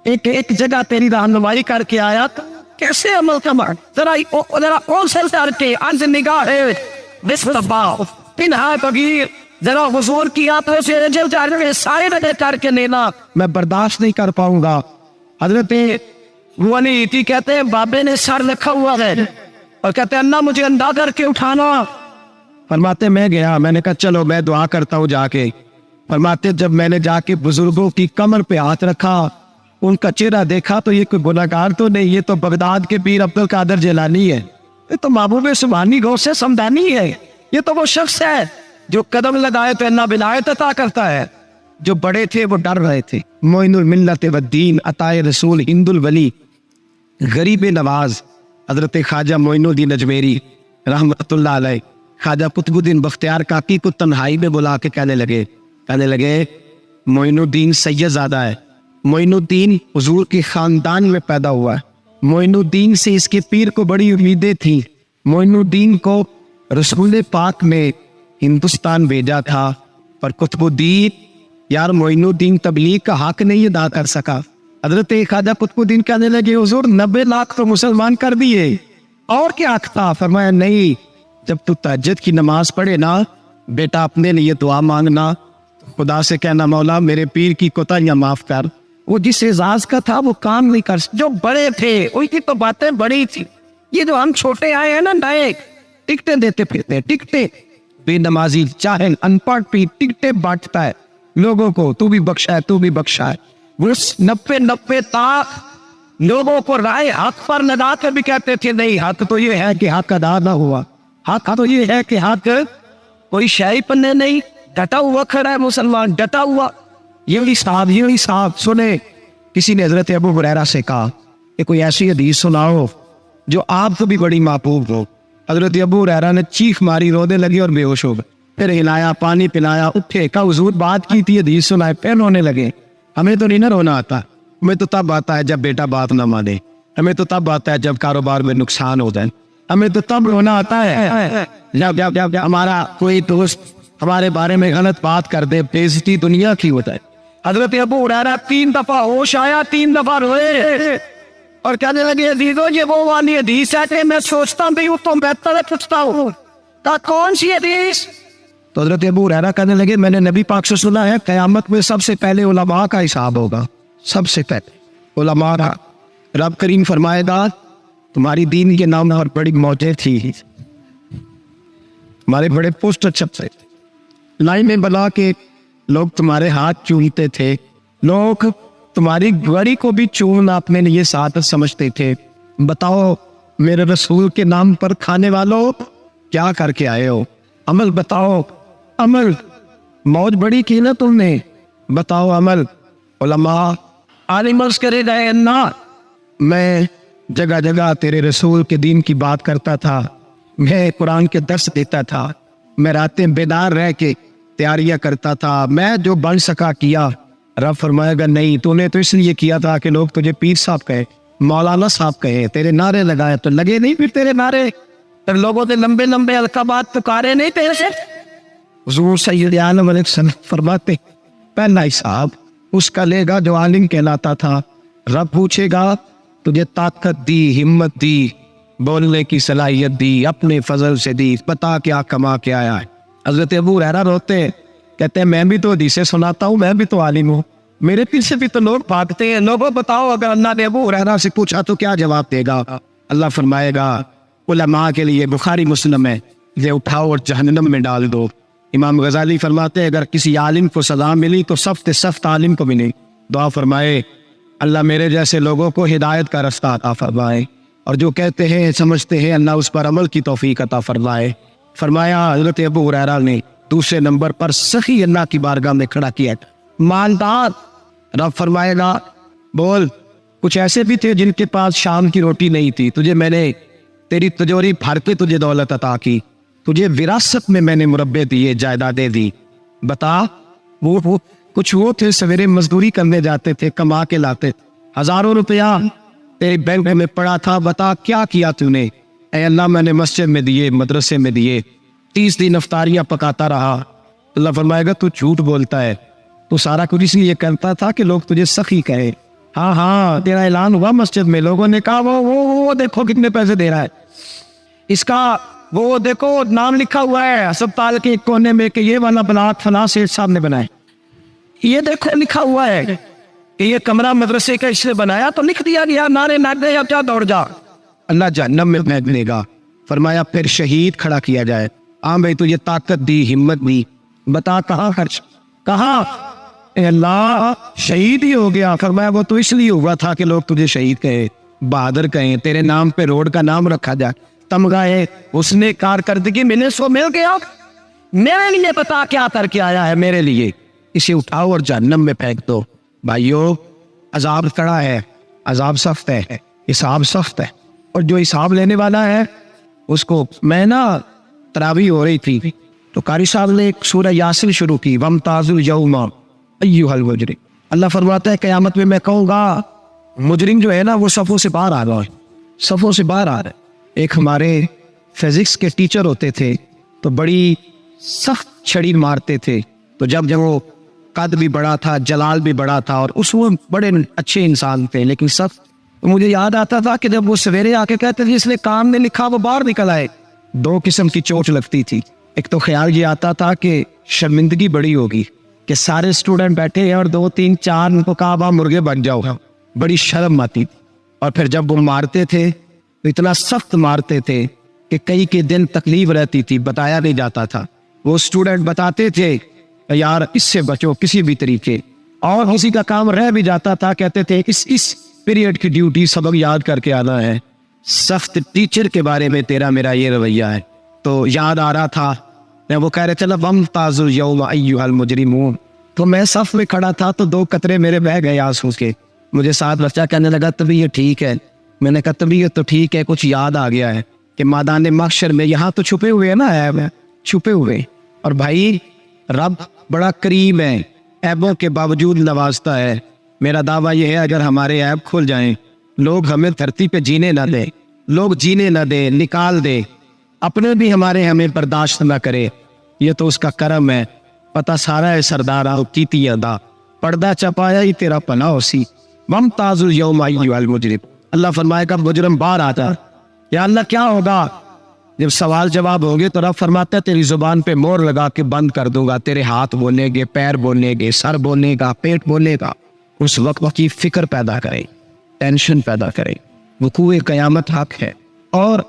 ایک ایک جگہ تیری رہنمائی کر کے آیا، کیسے عمل کما، ذرا کون سے کر کے از نگاہ بسطباؤ پنہا بغیر ذرا حضور کی آنکھوں سے جل جائے سائے کر کے لینا میں برداشت نہیں کر پاؤں گا۔ حضرت ولی تھی کہتے ہیں بابے نے سر رکھا ہوا ہے اور کہتے ہیں اللہ مجھے اندھا کر کے اٹھانا۔ فرماتے میں گیا، میں نے کہا چلو میں دعا کرتا ہوں جا کے۔ فرماتے جب میں نے جا کے بزرگوں کی کمر پہ ہاتھ رکھا، ان کا چہرہ دیکھا تو یہ کوئی گناہگار تو نہیں، یہ تو بغداد کے پیر عبد القادر جیلانی ہے، یہ تو محبوب سبحانی غوث سمدانی ہے، یہ تو وہ شخص ہے جو قدم لگائے تو اللہ ولایت عطا کرتا ہے۔ جو بڑے تھے وہ ڈر رہے تھے۔ معین الملت والدین عطائے رسول ہند الولی غریب نواز حضرت خواجہ معین الدین اجمیری رحمۃ اللہ علیہ خواجہ قطب الدین بختیار کاکی کو تنہائی میں بلا کے کہنے لگے معین الدین سید زادہ ہے، معین الدین حضور کے خاندان میں پیدا ہوا ہے، معین الدین سے اس کے پیر کو بڑی امیدیں تھیں، معین الدین کو رسول پاک نے ہندوستان بھیجا تھا، پر قطب الدین یار معین الدین تبلیغ کا حق نہیں ادا کر سکا۔ حضرت خواجہ قطب الدین کہنے لگے حضور 90 لاکھ تو مسلمان کر دیے، اور کیا حق تھا؟ فرمایا نہیں، جب تو تہجد کی نماز پڑھے نا بیٹا اپنے لیے دعا مانگنا، خدا سے کہنا مولا میرے پیر کی کوتاہیاں معاف کر۔ وہ جس اعزاز کا تھا وہ کام نہیں کر سکتا، جو بڑے تھے ان کی تو باتیں بڑی تھی، یہ جو ہم چھوٹے آئے ہیں نا نئے ٹکٹیں دیتے پھرتے ہیں، ٹکٹیں بے نمازی چاہے ان پڑھ بھی ٹکٹیں بانٹتا ہے لوگوں کو، تو بھی بخشا ہے تو بھی بخشا ہے۔ اس 90 تاک لوگوں کو رائے حق پر لگا کر بھی کہتے تھے نہیں حق تو یہ ہے کہ حق ادا نہ ہوا، حق تو یہ ہے کہ حق کوئی شاہی پنے نہیں، ڈٹا ہوا کھڑا ہے مسلمان، ڈٹا ہوا۔ یہ صاحب سنے، کسی نے حضرت ابو ہریرہ سے کہا کہ کوئی ایسی حدیث سناؤ جو آپ کو بھی بڑی محبوب ہو۔ حضرت ابو ہریرہ نے چیخ ماری، رونے لگی اور بے ہوش ہو گئے، پھر ہلایا، پانی پلایا، اٹھے، کہا حضور بات کی تھی، حدیث سنائے، پھر رونے لگے۔ ہمیں تو نہیں نہ رونا آتا، ہمیں تو تب آتا ہے جب بیٹا بات نہ مانے، ہمیں تو تب آتا ہے جب کاروبار میں نقصان ہو جائے، ہمیں تو تب رونا آتا ہے جب ہمارا کوئی دوست ہمارے بارے میں غلط بات کر دے، بے عزتی دنیا کی ہوتا ہے۔ حضرت ابو ہریرہ 3 دفعہ ہوش آیا، 3 دفعہ روئے اور کہنے لگے عزیزو یہ وہ والی حدیث ہے کہ میں سوچتا بھی ہوں تو بہتر پوچھتا ہوں، کہا کون سی حدیث؟ تو حضرت ابو ہریرہ کہنے لگے میں نے نبی پاک سے سنا ہے قیامت میں سب سے پہلے علماء کا حساب ہوگا، سب سے پہلے علماء کا۔ رب کریم فرمائے گا تمہاری دین کے نام اور بڑی موجیں تھی، ہمارے بڑے پوسٹر چھپتے تھے، لائن میں بلا کے لوگ تمہارے ہاتھ چومتے تھے، لوگ تمہاری گڑی کو بھی چومنا اپنے لیے سعادت سمجھتے تھے۔ بتاؤ میرے رسول کے نام پر کھانے والوں کیا کر کے آئے ہو؟ عمل بتاؤ، عمل۔ موج بڑی کی نا تم نے، بتاؤ عمل۔ علماء عالمز کرے گئے نا، میں جگہ جگہ تیرے رسول کے دین کی بات کرتا تھا، میں قرآن کے درس دیتا تھا، میں راتیں بیدار رہ کے تیاریاں کرتا تھا، میں جو بن سکا کیا۔ رب فرمائے گا نہیں، تو نے تو اس لیے کیا تھا کہ لوگ تجھے پیر صاحب کہے، مولانا صاحب کہے، تیرے نعرے لگائے تو لگے نہیں پھر تیرے نعرے، پھر لوگوں نے لمبے لمبے القابات پکارے نہیں تیرے سے۔ حضور سید عالم علیہ السلام فرماتے پہلا حساب اس کا لے گا جو عالم کہلاتا تھا، رب پوچھے گا تجھے طاقت دی، ہمت دی، بولنے کی صلاحیت دی، اپنے فضل سے دی، بتا کیا کما کے آیا ہے۔ حضرت ابو ہریرہ روتے کہتے ہیں میں بھی تو حدیثیں سناتا ہوں، میں بھی تو عالم ہوں، میرے پیچھے بھی تو لوگ بھاگتے ہیں، لوگوں بتاؤ اگر اللہ نے ابو ہریرہ سے پوچھا تو کیا جواب دے گا؟ اللہ فرمائے گا علماء کے لیے بخاری مسلم ہے، یہ اٹھاؤ اور جہنم میں ڈال دو۔ امام غزالی فرماتے ہیں اگر کسی عالم کو سزا ملی تو سخت عالم کو ملی۔ دعا فرمائے اللہ میرے جیسے لوگوں کو ہدایت کا رستہ عطا فرمائے، اور جو کہتے ہیں سمجھتے ہیں اللہ اس پر عمل کی توفیق عطا فرمائے۔ فرمایا حضرت ابو ہریرہ نے دوسرے نمبر پر سخی اللہ کی بارگاہ میں کھڑا کیا، مالدار۔ رب فرمائے گا بول کچھ ایسے بھی تھے جن کے پاس شام کی روٹی نہیں تھی، تجھے میں نے تیری تجوری بھر کے تجھے دولت عطا کی، تجھے وراثت میں نے مربے دیے، جائیدادیں دی۔ بتا وہ کچھ وہ تھے سویرے مزدوری کرنے جاتے تھے، کما کے لاتے، ہزاروں روپیہ تیرے بینک میں پڑا تھا، بتا کیا کیا تو نے؟ اے اللہ میں نے مسجد میں دیے، مدرسے میں دیے، 30 دن افطاریاں پکاتا رہا۔ اللہ فرمائے گا تو جھوٹ بولتا ہے، تو سارا کچھ اس لیے کرتا تھا کہ لوگ تجھے سخی کہیں، हाँ हाँ तेरा ऐलान हुआ मस्जिद में, लोगों ने कहा वो देखो कितने पैसे दे रहा है, इसका वो देखो नाम लिखा हुआ है अस्पताल के एक कोने में कि ये वाला ब्लॉक फलां सेठ साहब ने बनाया, ये देखो लिखा हुआ है कि ये कमरा मदरसे का इसने बनाया, तो लिख दिया गया, नारे नाच दे अब जा दौड़ जा, अल्लाह जहन्नम में फेंक देगा। फरमाया फिर शहीद खड़ा किया जाए। हाँ भाई तुझे ताकत दी, हिम्मत दी, बता कहाँ खर्च, कहाँ? अल्लाह शहीद ही हो गया। फरमाया वो तो इसलिए हुआ था कि लोग तुझे शहीद कहे, बहादुर कहे, तेरे नाम पे रोड का नाम रखा जाए, तमगाए उसने कारकर्दगी मिले सो मिल गया। मेरे लिए पता क्या करके आया है, मेरे लिए, इसे उठाओ और जहन्नम में फेंक दो। भाइयों अजाब कड़ा है, अजाब सख्त है, हिसाब सख्त है, और जो हिसाब लेने वाला है उसको, मैं ना तरावी हो रही थी तो कारी साहब ने एक सूरह यासीन शुरू की, वमताजुल यौमा अय्युहल मुजरिम। अल्लाह फरमाता है क़यामत में मैं कहूँगा मुजरिम जो है ना वो सफ़ों से बाहर आ रहा है, सफ़ों से बाहर आ रहा है। एक हमारे फिजिक्स के टीचर होते थे तो बड़ी सख्त छड़ी मारते थे, तो जब वो कद भी बड़ा था, जलाल भी बड़ा था, और उस वो बड़े अच्छे इंसान थे लेकिन सख्त, तो मुझे याद आता था कि जब वो सवेरे आके कहते थे जिसने काम ने लिखा वो बाहर निकल आए, दो किस्म की चोट लगती थी। एक तो ख्याल ये आता था कि शर्मिंदगी बड़ी होगी कि सारे स्टूडेंट बैठे हैं और 2 3 4 उनको कहा वहाँ मुर्गे बन जाओ, बड़ी शर्म आती थी। और फिर जब वो मारते थे तो इतना सख्त मारते थे कि कई के दिन तकलीफ रहती थी, बताया नहीं जाता था। वो स्टूडेंट बताते थे यार इससे बचो किसी भी तरीके, और किसी का काम रह भी जाता था, कहते थे इस पीरियड की ड्यूटी सबक याद करके आना है। सख्त टीचर के बारे में तेरा मेरा ये रवैया है। तो याद आ रहा था, मैं वो कह रहे चलो वमताजुल यौमा अय्युहल मुजरिमून, तो मैं सफ में खड़ा था तो 2 कतरे मेरे बह गए आंसू के। मुझे साथ बच्चा कहने लगा तबीयत ठीक है, मैंने कहा तबीयत तो ठीक है, कुछ याद आ गया है कि मैदान महशर में यहाँ तो छुपे हुए है ना ऐब, छुपे हुए, और भाई रब बड़ा करीम है, ऐबों के बावजूद नवाजता है। मेरा दावा यह है अगर हमारे ऐब खुल जाएं, लोग हमें धरती पे जीने ना दे, लोग जीने ना दे, निकाल दे, अपने भी हमें बर्दाश्त ना करे, ये तो उसका करम है। पता सारा है सरदारा कीती अदा, पर्दा चपाया ही तेरा पना होसी, वमताजुल यौमा अय्युहल मुजरिम। अल्लाह फरमाएगा मुजरिम बाहर आता, या अल्लाह क्या होगा जब सवाल जवाब होंगे तो रब फरमाता है तेरी जुबान पे मोहर लगा के बंद कर दूंगा, तेरे हाथ बोलेंगे, पैर बोलेंगे, सर बोलेगा, पेट बोलेगा। उस वक्त की फिक्र पैदा करें, टेंशन पैदा करें, वकूए क़यामत हक है। और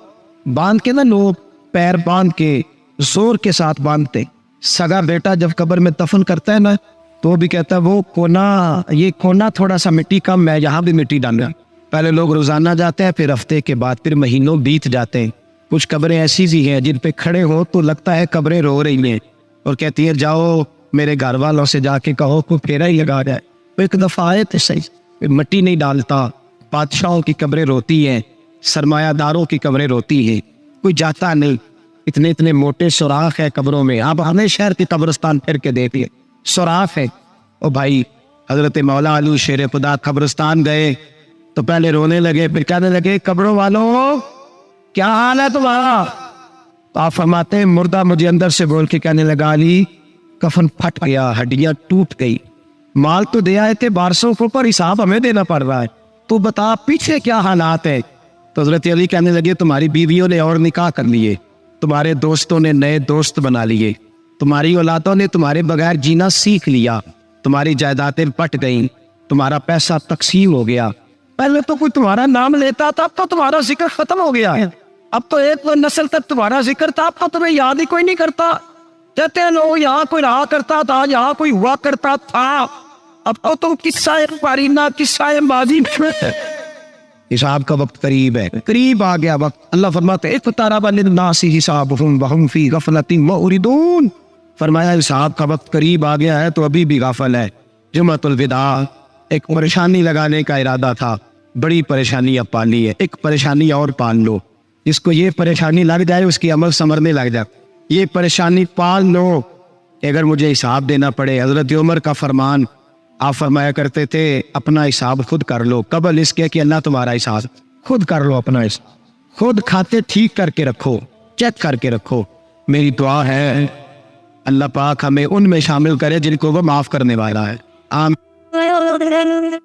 बांध के ना लोग पैर बांध के जोर के साथ बांधते, सगा बेटा जब कब्र में दफन करता है ना तो भी कहता है वो कोना, ये कोना थोड़ा सा मिट्टी कम है, यहाँ भी मिट्टी डालना। पहले लोग रोजाना जाते हैं, फिर हफ्ते के बाद, फिर महीनों बीत जाते हैं। कुछ कब्रें ऐसी भी हैं जिन पे खड़े हो तो लगता है कब्रें रो रही हैं, और कहती है जाओ मेरे घर वालों से जाके कहो कोई फेरा ही लगा जाए। तो एक दफा आए थे सही, मिट्टी नहीं डालता, बादशाहों की कब्रें रोती हैं, सरमायादारों की कब्रें रोती हैं, कोई जाता नहीं, इतने इतने मोटे सुराख है कब्रों में। आप हमें शहर की कब्रिस्तान फिर के देखिए, सुराख है। ओ भाई हजरत मौला अली शेर खुदा कब्रिस्तान गए तो पहले रोने लगे, फिर कहने लगे कब्रों वालों क्या हाल है तुम्हारा? तो आप फरमाते हैं मुर्दा मुझे अंदर से बोल के कहने लगा अली कफन फट गया, हड्डियां टूट गई, माल तो दे आए थे 1200 के ऊपर, हिसाब हमें देना पड़ रहा है, तो बता पीछे क्या हालात है? तो हजरत अली कहने लगे तुम्हारी बीवियों ने और निकाह कर लिए, तुम्हारे दोस्तों ने नए दोस्त बना लिए, तुम्हारी औलादों ने तुम्हारे बगैर जीना सीख लिया, तुम्हारी जायदादें पट गईं, तुम्हारा पैसा तकसीम हो गया। पहले तो कोई तुम्हारा नाम लेता था, अब तो तुम्हारा जिक्र खत्म हो गया है। अब तो एक नस्ल तक तुम्हारा जिक्र था, अब तो तुम्हें याद ही कोई नहीं करता। कहते हैं लोग यहाँ कोई रहा करता था, यहाँ कोई हुआ करता था, अब तो तुम किस्सा पारीना, किस्सा माजी में। हिसाब का वक्त करीब है, करीब आ गया वक्त। अल्लाह फरमाते हैं इक़्तरब लिन्नासी हिसाबुहुम वहुम फी गफलतिन मुरिदून, फरमाया हिसाब का वक्त करीब आ गया है तो अभी भी गाफल है। जुमअतुल विदा, एक परेशानी लगाने का इरादा था, बड़ी परेशानी अब पाली है, एक परेशानी और पाल लो, जिसको ये परेशानी लग जाए उसकी अमल समरने लग जाए, ये परेशानी पाल लो अगर मुझे हिसाब देना पड़े। हजरत उमर का फरमान, आप फरमाया करते थे अपना हिसाब खुद कर लो, कबल इसके कि अल्लाह तुम्हारा हिसाब खुद कर लो, अपना हिसाब खुद खाते ठीक करके रखो, चेक करके रखो। मेरी दुआ है अल्लाह पाक हमें उनमें शामिल करे जिनको वो माफ करने वाला है। आमीन।